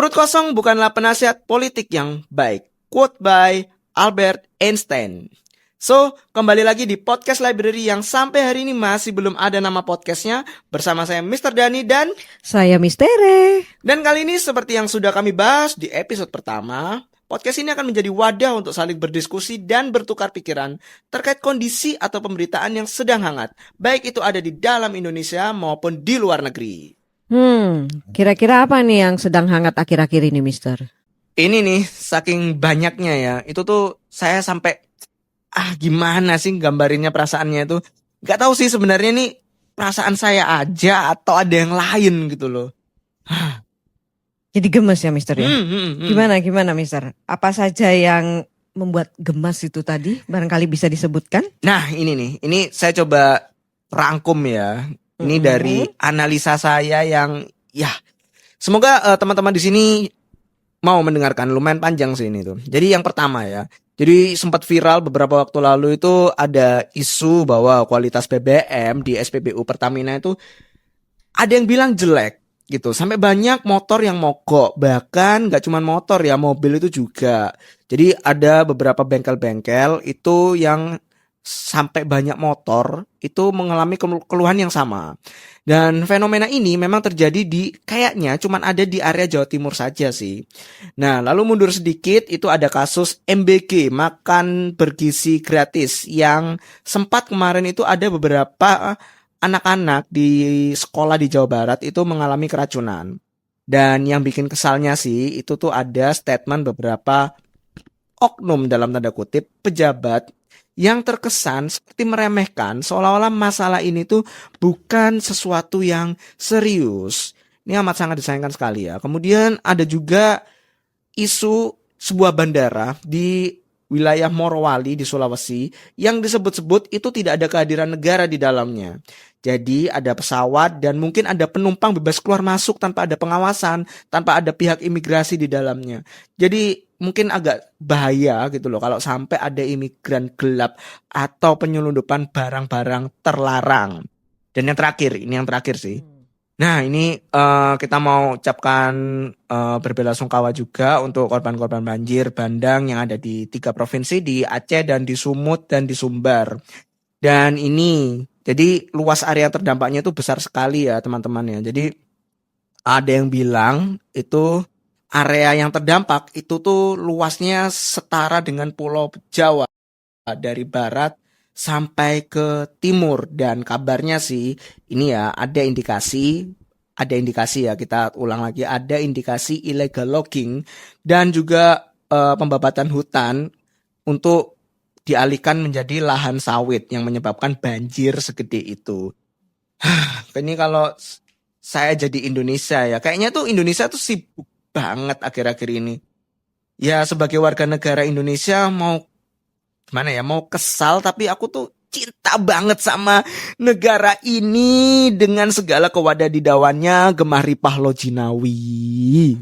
Perut kosong bukanlah penasihat politik yang baik. Quote by Albert Einstein. So, kembali lagi di Podcast Library yang sampai hari ini masih belum ada nama podcastnya. Bersama saya Mr. Dani dan saya Mistere. Dan kali ini seperti yang sudah kami bahas di episode pertama, podcast ini akan menjadi wadah untuk saling berdiskusi dan bertukar pikiran terkait kondisi atau pemberitaan yang sedang hangat, baik itu ada di dalam Indonesia maupun di luar negeri. Kira-kira apa nih yang sedang hangat akhir-akhir ini, Mister? Ini nih, saking banyaknya ya, itu tuh saya sampai, gimana sih gambarinnya perasaannya itu. Gak tahu sih sebenarnya nih perasaan saya aja atau ada yang lain gitu loh. Jadi gemes ya, Mister ya? Gimana, Mister? Apa saja yang membuat gemas itu tadi? Barangkali bisa disebutkan? Nah, ini nih, ini saya coba rangkum ya. Ini dari analisa saya yang semoga teman-teman di sini mau mendengarkan, lumayan panjang sih ini tuh. Jadi yang pertama ya. Jadi sempat viral beberapa waktu lalu itu ada isu bahwa kualitas BBM di SPBU Pertamina itu ada yang bilang jelek gitu. Sampai banyak motor yang mogok, bahkan gak cuma motor ya, mobil itu juga. Jadi ada beberapa bengkel-bengkel itu yang sampai banyak motor itu mengalami keluhan yang sama. Dan fenomena ini memang terjadi di kayaknya cuman ada di area Jawa Timur saja sih. Nah, lalu mundur sedikit itu ada kasus MBG, makan bergizi gratis, yang sempat kemarin itu ada beberapa anak-anak di sekolah di Jawa Barat itu mengalami keracunan. Dan yang bikin kesalnya sih itu tuh ada statement beberapa oknum dalam tanda kutip pejabat yang terkesan seperti meremehkan, seolah-olah masalah ini tuh bukan sesuatu yang serius. Ini amat sangat disayangkan sekali ya. Kemudian ada juga isu sebuah bandara di wilayah Morowali di Sulawesi yang disebut-sebut itu tidak ada kehadiran negara di dalamnya. Jadi ada pesawat dan mungkin ada penumpang bebas keluar masuk tanpa ada pengawasan, tanpa ada pihak imigrasi di dalamnya. Jadi mungkin agak bahaya gitu loh kalau sampai ada imigran gelap atau penyelundupan barang-barang terlarang. Dan yang terakhir, ini yang terakhir sih. Nah, ini kita mau ucapkan berbela-sungkawa juga untuk korban-korban banjir bandang yang ada di 3 provinsi, di Aceh dan di Sumut dan di Sumbar. Dan ini, jadi luas area terdampaknya itu besar sekali ya teman-teman ya. Jadi ada yang bilang itu area yang terdampak itu tuh luasnya setara dengan Pulau Jawa dari barat sampai ke timur. Dan kabarnya sih ini ya ada indikasi ya, kita ulang lagi, ada indikasi illegal logging dan juga pembabatan hutan untuk dialihkan menjadi lahan sawit yang menyebabkan banjir segede itu. Ini kalau saya jadi Indonesia ya, kayaknya tuh Indonesia tuh sibuk banget akhir-akhir ini. Ya sebagai warga negara Indonesia mau gimana ya, mau kesal tapi aku tuh cinta banget sama negara ini dengan segala kewadadidawannya, gemah ripah lo jinawi.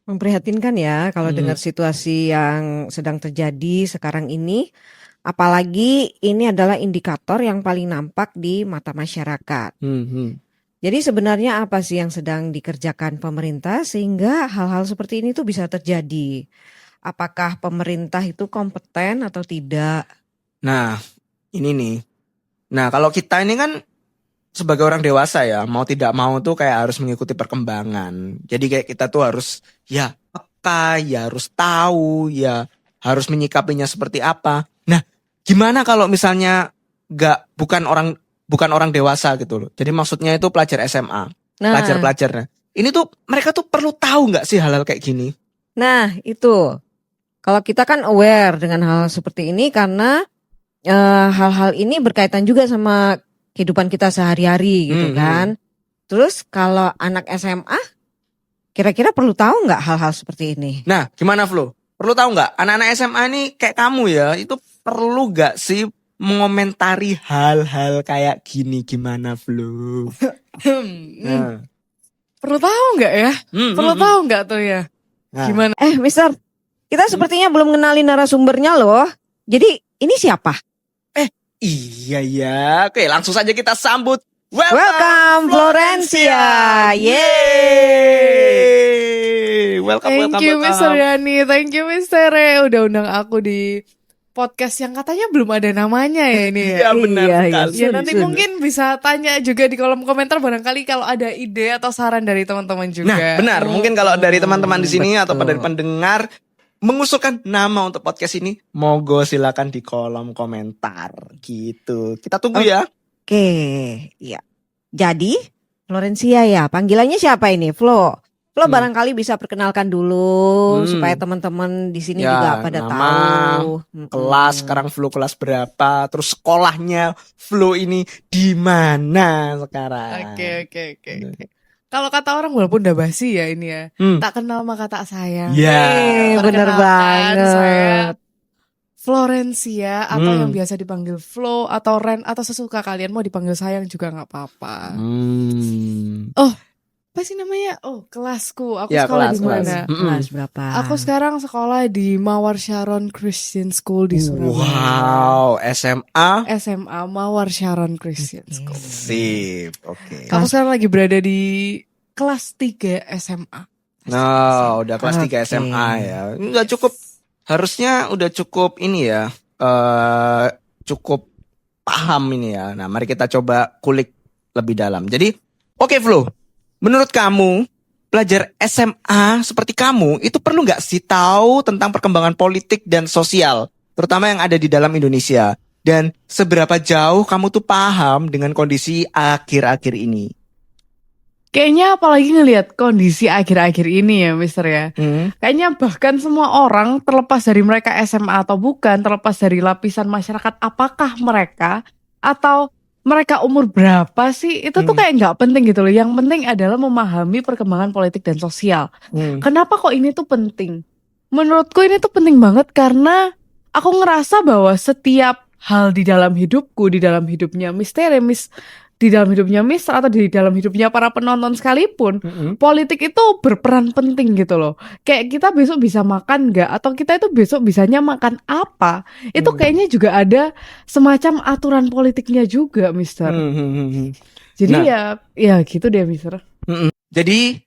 Memprihatinkan ya kalau dengar situasi yang sedang terjadi sekarang ini. Apalagi ini adalah indikator yang paling nampak di mata masyarakat. Jadi sebenarnya apa sih yang sedang dikerjakan pemerintah sehingga hal-hal seperti ini tuh bisa terjadi? Apakah pemerintah itu kompeten atau tidak? Nah, ini nih. Nah, kalau kita ini kan sebagai orang dewasa ya, mau tidak mau tuh kayak harus mengikuti perkembangan. Jadi kayak kita tuh harus ya peka, ya harus tahu, ya harus menyikapinya seperti apa. Nah, gimana kalau misalnya bukan orang dewasa gitu loh. Jadi maksudnya itu pelajar SMA, pelajar-pelajarnya. Ini tuh mereka tuh perlu tahu nggak sih hal-hal kayak gini? Nah, itu. Kalau kita kan aware dengan hal seperti ini karena hal-hal ini berkaitan juga sama kehidupan kita sehari-hari gitu kan. Terus kalau anak SMA kira-kira perlu tahu nggak hal-hal seperti ini? Nah, gimana Flo? Perlu tahu nggak? Anak-anak SMA ini kayak kamu ya, itu perlu nggak sih mengomentari hal-hal kayak gini, gimana Flo? Perlu tahu nggak ya? Perlu tahu nggak tuh ya? Gimana? Mister, kita sepertinya belum kenalin narasumbernya loh. Jadi ini siapa? Iya ya, oke langsung saja kita sambut. Welcome Florencia. Yeay. Thank you Mr. Yani, thank you Mr. Re. Udah undang aku di podcast yang katanya belum ada namanya ya ini ya. Iya benar Iya, sekali. Ya nanti mungkin bisa tanya juga di kolom komentar barangkali kalau ada ide atau saran dari teman-teman juga. Nah, benar. Mungkin kalau dari teman-teman di sini atau betul. dari pendengar mengusulkan nama untuk podcast ini, monggo silakan di kolom komentar gitu. Kita tunggu ya. Oke, iya. Jadi, Florencia ya, panggilannya siapa ini? Flo. Flo barangkali bisa perkenalkan dulu supaya teman-teman di sini Ya, juga pada nama, tahu. Kelas sekarang Flo kelas berapa? Terus sekolahnya Flo ini di mana sekarang? Oke. Kalau kata orang walaupun udah basi ya ini ya, tak kenal maka tak sayang. Ya, bener Perkenalkan, banget. Saya Florencia atau yang biasa dipanggil Flo atau Ren atau sesuka kalian mau dipanggil sayang juga nggak apa-apa. Oh, apa sih namanya? Oh, kelasku. Aku Ya, sekolah kelas, di mana? Kelas berapa? Aku sekarang sekolah di Mawar Sharon Christian School di Surabaya. Wow, SMA. SMA Mawar Sharon Christian School. Sip, oke. Aku sekarang lagi berada di kelas 3 SMA. Nah, udah kelas 3 Oke. SMA ya. Udah cukup, harusnya udah cukup ini ya. Cukup paham ini ya. Nah, mari kita coba kulik lebih dalam. Jadi, oke Flo, menurut kamu pelajar SMA seperti kamu itu perlu nggak sih tahu tentang perkembangan politik dan sosial, terutama yang ada di dalam Indonesia? Dan seberapa jauh kamu tuh paham dengan kondisi akhir-akhir ini? Kayaknya apalagi ngelihat kondisi akhir-akhir ini ya Mister ya. Kayaknya bahkan semua orang terlepas dari mereka SMA atau bukan, terlepas dari lapisan masyarakat apakah mereka atau mereka umur berapa sih, itu tuh kayak nggak penting gitu loh. Yang penting adalah memahami perkembangan politik dan sosial. Kenapa kok ini tuh penting? Menurutku ini tuh penting banget karena aku ngerasa bahwa setiap hal di dalam hidupku, di dalam hidupnya di dalam hidupnya Mister atau di dalam hidupnya para penonton sekalipun, politik itu berperan penting gitu loh. Kayak kita besok bisa makan nggak, atau kita itu besok bisanya makan apa, itu kayaknya juga ada semacam aturan politiknya juga Mister. Jadi Nah. ya gitu deh Mister. Jadi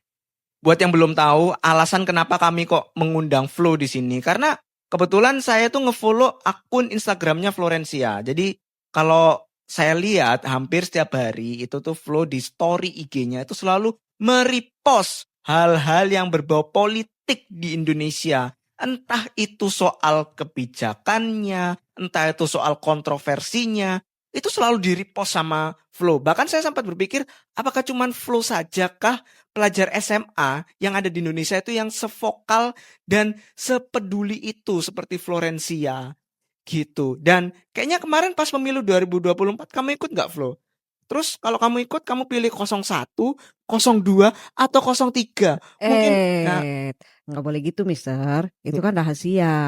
buat yang belum tahu alasan kenapa kami kok mengundang Flo di sini, karena kebetulan saya tuh ngefollow akun Instagramnya Florencia. Jadi kalau saya lihat hampir setiap hari itu tuh Flo di story IG-nya itu selalu merepost hal-hal yang berbau politik di Indonesia. Entah itu soal kebijakannya, entah itu soal kontroversinya, itu selalu di-repost sama Flo. Bahkan saya sempat berpikir, apakah cuman Flo saja kah pelajar SMA yang ada di Indonesia itu yang sevokal dan sepeduli itu seperti Florencia gitu. Dan kayaknya kemarin pas pemilu 2024 kamu ikut nggak Flo? Terus kalau kamu ikut, kamu pilih 01, 02, atau 03. Mungkin nggak boleh gitu Mister, itu kan rahasia.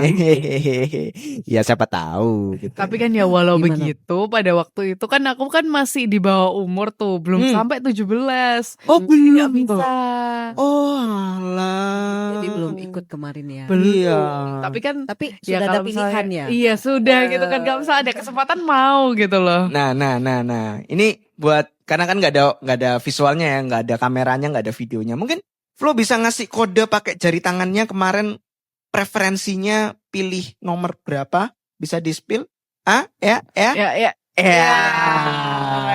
ya siapa tahu gitu. Tapi kan ya walau Gimana? begitu pada waktu itu kan aku kan masih di bawah umur tuh, belum sampai 17. Oh belum Nggak bisa. Oh alah. Jadi belum ikut kemarin ya. Belum. Iya. Tapi kan Tapi ya sudah ada kalau misalnya- pilihan ya. Iya sudah gitu kan, nggak usah ada kesempatan mau gitu loh. Nah. Ini buat karena kan nggak ada visualnya ya, nggak ada kameranya, nggak ada videonya. Mungkin Flo bisa ngasih kode pakai jari tangannya kemarin preferensinya pilih nomor berapa? Bisa di-spill? Ya. Ya.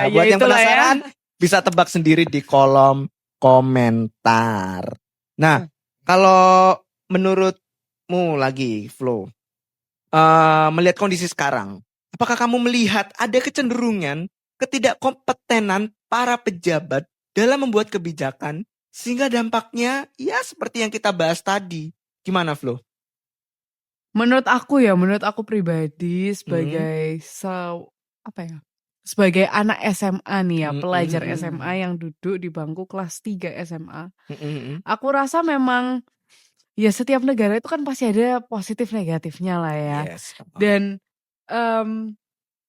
Buat Ya yang itulah ya. penasaran bisa tebak sendiri di kolom komentar. Nah, kalau menurutmu lagi Flo, melihat kondisi sekarang, apakah kamu melihat ada kecenderungan ketidakkompetenan para pejabat dalam membuat kebijakan sehingga dampaknya ya seperti yang kita bahas tadi? Gimana Flo? Menurut aku pribadi sebagai sebagai anak SMA nih ya, pelajar SMA yang duduk di bangku kelas 3 SMA. Aku rasa memang ya setiap negara itu kan pasti ada positif negatifnya lah ya. Yes. Dan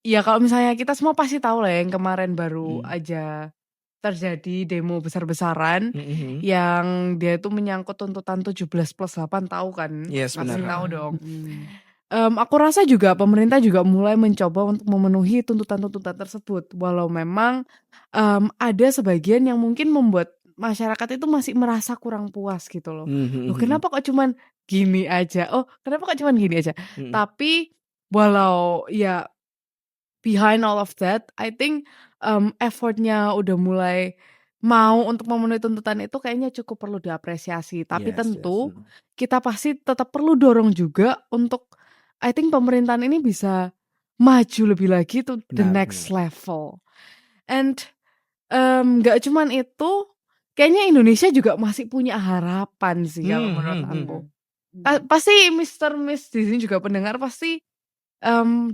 ya kalau misalnya kita semua pasti tahu lah yang kemarin baru aja terjadi demo besar-besaran yang dia itu menyangkut tuntutan 17+8, tahu kan? Yes, Pasti benar. tahu dong. Aku rasa juga pemerintah juga mulai mencoba untuk memenuhi tuntutan-tuntutan tersebut, walau memang ada sebagian yang mungkin membuat masyarakat itu masih merasa kurang puas gitu loh. Loh, Mhm. kenapa kok cuman gini aja? Oh, kenapa kok cuman gini aja? Mhm. Tapi walau ya behind all of that, I think effortnya udah mulai mau untuk memenuhi tuntutan itu kayaknya cukup perlu diapresiasi. Tapi Yes, yes. tentu kita pasti tetap perlu dorong juga untuk I think pemerintahan ini bisa maju lebih lagi to the Benar, next benar. level. And nggak cuman itu, kayaknya Indonesia juga masih punya harapan sih kalau menurut aku. Pasti Mr. Miss di sini juga pendengar pasti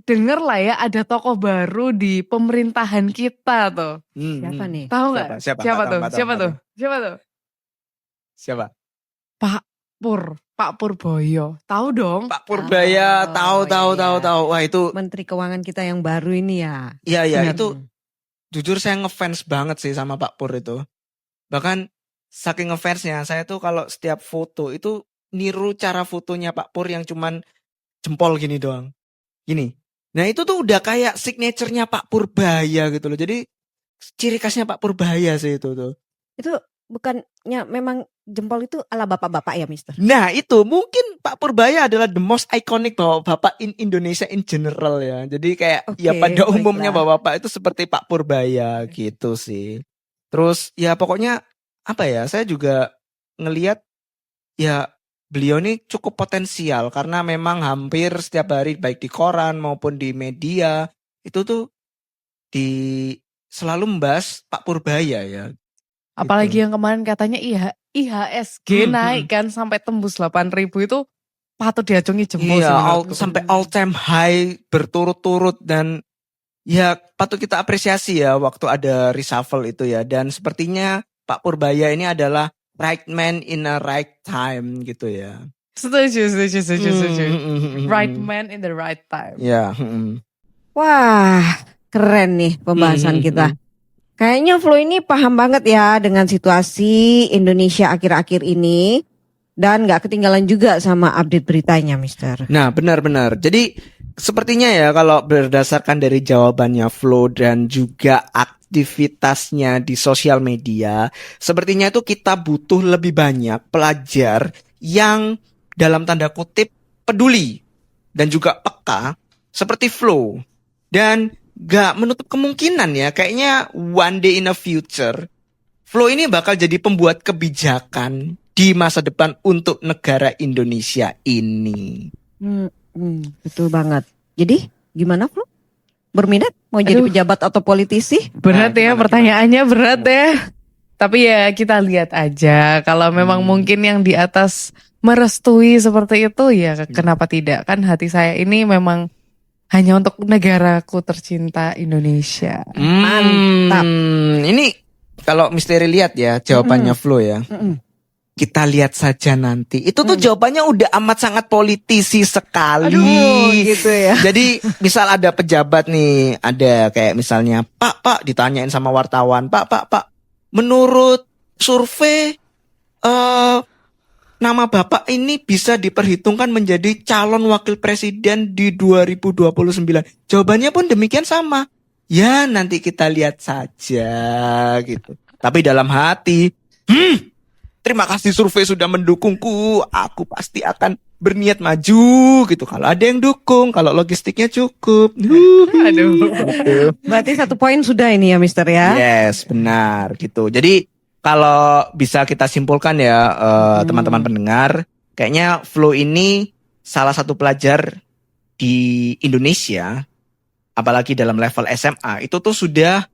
denger lah ya ada tokoh baru di pemerintahan kita tuh. Siapa nih? Tahu nggak? Siapa? Siapa Nggak tuh? tahu, Siapa nggak tuh? tahu. Siapa tuh? Siapa? Pak Purboyo. Tahu dong? Pak Purbaya, Oh, tahu. iya. Wah, itu Menteri Keuangan kita yang baru ini ya. iya Benar. itu jujur saya ngefans banget sih sama Pak Pur itu. Bahkan saking ngefansnya, saya tuh kalau setiap foto itu niru cara fotonya Pak Pur yang cuman jempol gini doang. Gini. Nah, itu tuh udah kayak signaturenya Pak Purbaya gitu loh. Jadi ciri khasnya Pak Purbaya sih itu tuh. Itu bukannya memang jempol itu ala bapak-bapak ya, Mister? Nah, itu mungkin Pak Purbaya adalah the most iconic bapak in Indonesia in general ya. Jadi kayak ya Oke, pada umumnya baiklah. bapak-bapak itu seperti Pak Purbaya gitu sih. Terus ya pokoknya apa ya, saya juga ngelihat ya beliau ini cukup potensial karena memang hampir setiap hari baik di koran maupun di media itu tuh selalu membahas Pak Purbaya ya. Apalagi yang kemarin katanya IHSG naik kan sampai tembus 8.000 itu patut diacungi jempol sih Iya, menurutku. sampai all time high berturut-turut dan ya patut kita apresiasi ya waktu ada reshuffle itu ya. Dan sepertinya Pak Purbaya ini adalah right man in a right time gitu ya. Setuju. Right man in the right time. Ya. Wah, keren nih pembahasan kita. Kayaknya Flo ini paham banget ya dengan situasi Indonesia akhir-akhir ini. Dan gak ketinggalan juga sama update beritanya, Mister. Nah, benar-benar. Jadi sepertinya ya kalau berdasarkan dari jawabannya Flo dan juga aktivitasnya di sosial media, sepertinya itu kita butuh lebih banyak pelajar yang dalam tanda kutip peduli dan juga peka seperti Flo. Dan gak menutup kemungkinan ya, kayaknya one day in the future Flo ini bakal jadi pembuat kebijakan di masa depan untuk negara Indonesia ini. Betul banget. Jadi gimana Flo? Berminat mau jadi pejabat atau politisi? Berat ya pertanyaannya, berat ya. Tapi ya kita lihat aja. Kalau memang mungkin yang di atas merestui seperti itu ya kenapa tidak. Kan hati saya ini memang hanya untuk negaraku tercinta Indonesia. Mantap. Ini kalau misteri lihat ya jawabannya Flo ya. Kita lihat saja nanti. Itu tuh jawabannya udah amat sangat politisi sekali. Aduh, gitu ya. Jadi misal ada pejabat nih, ada kayak misalnya Pak ditanyain sama wartawan, Pak, menurut survei nama Bapak ini bisa diperhitungkan menjadi calon wakil presiden di 2029. Jawabannya pun demikian sama. Ya nanti kita lihat saja gitu. Tapi dalam hati, terima kasih survei sudah mendukungku. Aku pasti akan berniat maju gitu. Kalau ada yang dukung, kalau logistiknya cukup. Aduh. Berarti 1 poin sudah ini ya, Mister ya. Yes, benar gitu. Jadi kalau bisa kita simpulkan ya teman-teman pendengar, kayaknya Flo ini salah satu pelajar di Indonesia, apalagi dalam level SMA, itu tuh sudah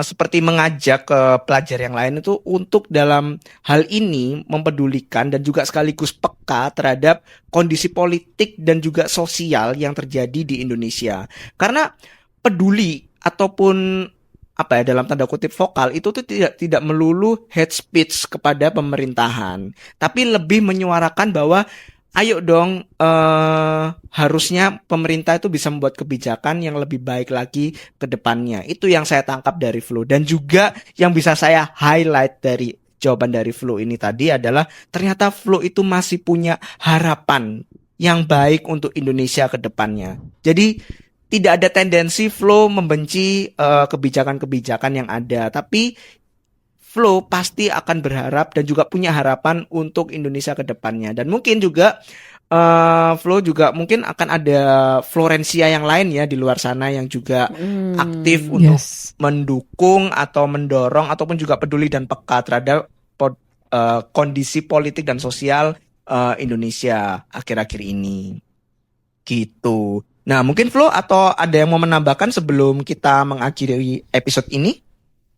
seperti mengajak ke pelajar yang lain itu untuk dalam hal ini mempedulikan dan juga sekaligus peka terhadap kondisi politik dan juga sosial yang terjadi di Indonesia. Karena peduli ataupun apa ya dalam tanda kutip vokal itu tuh tidak melulu hate speech kepada pemerintahan, tapi lebih menyuarakan bahwa ayo dong harusnya pemerintah itu bisa membuat kebijakan yang lebih baik lagi ke depannya. Itu yang saya tangkap dari Flo. Dan juga yang bisa saya highlight dari jawaban dari Flo ini tadi adalah ternyata Flo itu masih punya harapan yang baik untuk Indonesia ke depannya. Jadi tidak ada tendensi Flo membenci kebijakan-kebijakan yang ada, tapi Flo pasti akan berharap dan juga punya harapan untuk Indonesia ke depannya. Dan mungkin juga Flo juga mungkin akan ada Florencia yang lain ya di luar sana yang juga aktif untuk mendukung atau mendorong ataupun juga peduli dan peka terhadap kondisi politik dan sosial Indonesia akhir-akhir ini. Gitu. Nah, mungkin Flo atau ada yang mau menambahkan sebelum kita mengakhiri episode ini?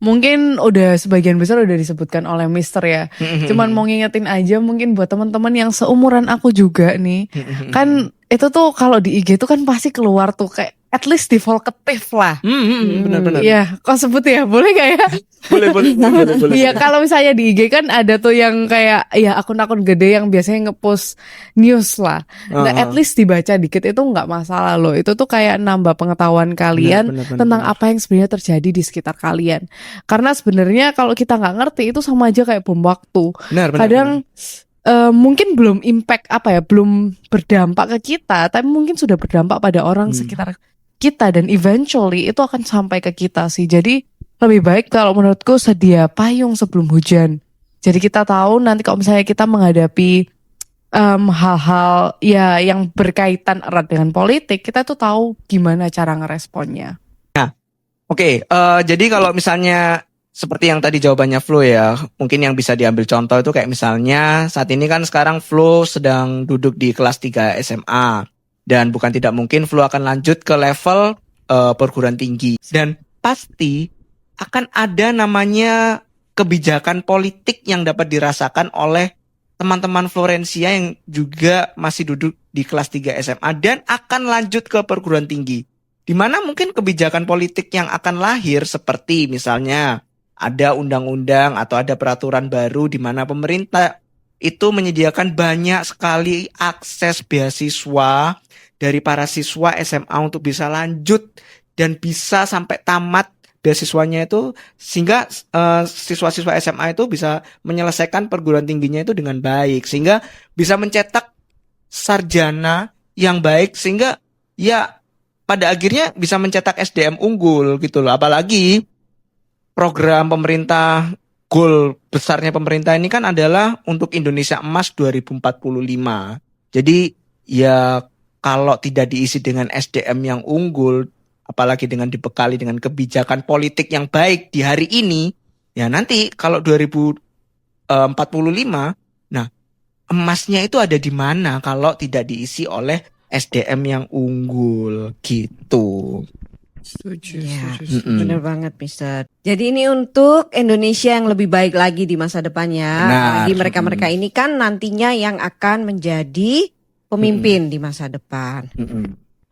Mungkin udah sebagian besar udah disebutkan oleh Mister ya. Cuman mau ngingetin aja mungkin buat teman-teman yang seumuran aku juga nih. Kan itu tuh kalau di IG tuh kan pasti keluar tuh kayak at least divolkatif lah. Benar-benar. Iya, kok sebut ya? Boleh gak ya? Boleh. Iya, kalau misalnya di IG kan ada tuh yang kayak ya akun-akun gede yang biasanya ngepost news lah. Nah, at least dibaca dikit itu nggak masalah loh. Itu tuh kayak nambah pengetahuan kalian tentang apa yang sebenarnya terjadi di sekitar kalian. Karena sebenarnya kalau kita nggak ngerti itu sama aja kayak bom waktu. Kadang mungkin belum impact belum berdampak ke kita, tapi mungkin sudah berdampak pada orang sekitar kita dan eventually itu akan sampai ke kita sih. Jadi lebih baik kalau menurutku sedia payung sebelum hujan. Jadi kita tahu nanti kalau misalnya kita menghadapi hal-hal ya yang berkaitan erat dengan politik, kita tuh tahu gimana cara ngeresponnya. Nah, oke. Jadi kalau misalnya seperti yang tadi jawabannya Flo ya, mungkin yang bisa diambil contoh itu kayak misalnya saat ini kan sekarang Flo sedang duduk di kelas 3 SMA. Dan bukan tidak mungkin Flo akan lanjut ke level perguruan tinggi. Dan pasti akan ada namanya kebijakan politik yang dapat dirasakan oleh teman-teman Florencia yang juga masih duduk di kelas 3 SMA dan akan lanjut ke perguruan tinggi. Di mana mungkin kebijakan politik yang akan lahir seperti misalnya ada undang-undang atau ada peraturan baru di mana pemerintah itu menyediakan banyak sekali akses beasiswa dari para siswa SMA untuk bisa lanjut dan bisa sampai tamat beasiswanya itu sehingga siswa-siswa SMA itu bisa menyelesaikan perguruan tingginya itu dengan baik sehingga bisa mencetak sarjana yang baik sehingga ya pada akhirnya bisa mencetak SDM unggul gitu loh. Apalagi program pemerintah, goal besarnya pemerintah ini kan adalah untuk Indonesia Emas 2045. Jadi ya kalau tidak diisi dengan SDM yang unggul, apalagi dengan dibekali dengan kebijakan politik yang baik di hari ini, ya nanti kalau 2045, nah emasnya itu ada di mana kalau tidak diisi oleh SDM yang unggul gitu. Setuju. Bener banget, Mister. Jadi ini untuk Indonesia yang lebih baik lagi di masa depannya. Bagi mereka-mereka ini kan nantinya yang akan menjadi pemimpin di masa depan.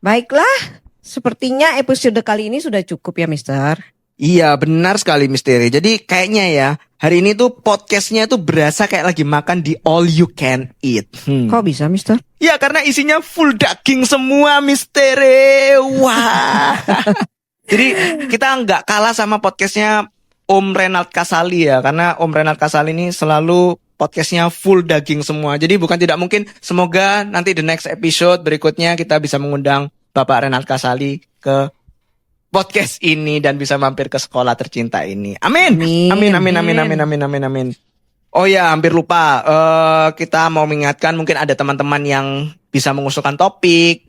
Baiklah, sepertinya episode kali ini sudah cukup ya, Mister. Iya, benar sekali Misteri. Jadi kayaknya ya, hari ini tuh podcastnya tuh berasa kayak lagi makan di all you can eat. Kok bisa, Mister? Ya karena isinya full daging semua, Misteri. Wah. Jadi kita nggak kalah sama podcastnya Om Renald Kasali ya, karena Om Renald Kasali ini selalu podcastnya full daging semua. Jadi bukan tidak mungkin, semoga nanti the next episode berikutnya kita bisa mengundang Bapak Renald Kasali ke podcast ini dan bisa mampir ke sekolah tercinta ini. Amin. Amin. Oh ya, hampir lupa. Kita mau mengingatkan mungkin ada teman-teman yang bisa mengusulkan topik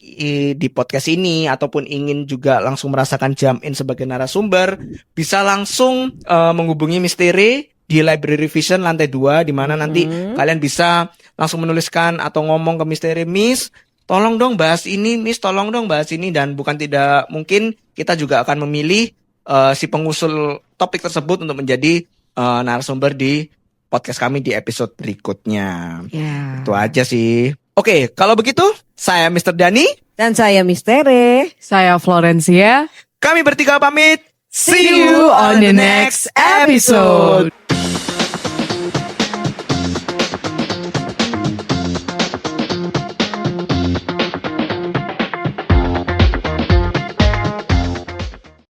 di podcast ini ataupun ingin juga langsung merasakan jump in sebagai narasumber, bisa langsung menghubungi Misteri di Library Vision lantai 2 di mana nanti kalian bisa langsung menuliskan atau ngomong ke Misteri, Miss, tolong dong bahas ini, Miss, tolong dong bahas ini, dan bukan tidak mungkin kita juga akan memilih si pengusul topik tersebut untuk menjadi narasumber di podcast kami di episode berikutnya. Itu aja sih. Oke, kalau begitu saya Mr. Dani dan saya Misteri. Saya Florencia. Kami bertiga pamit. See you on the next episode.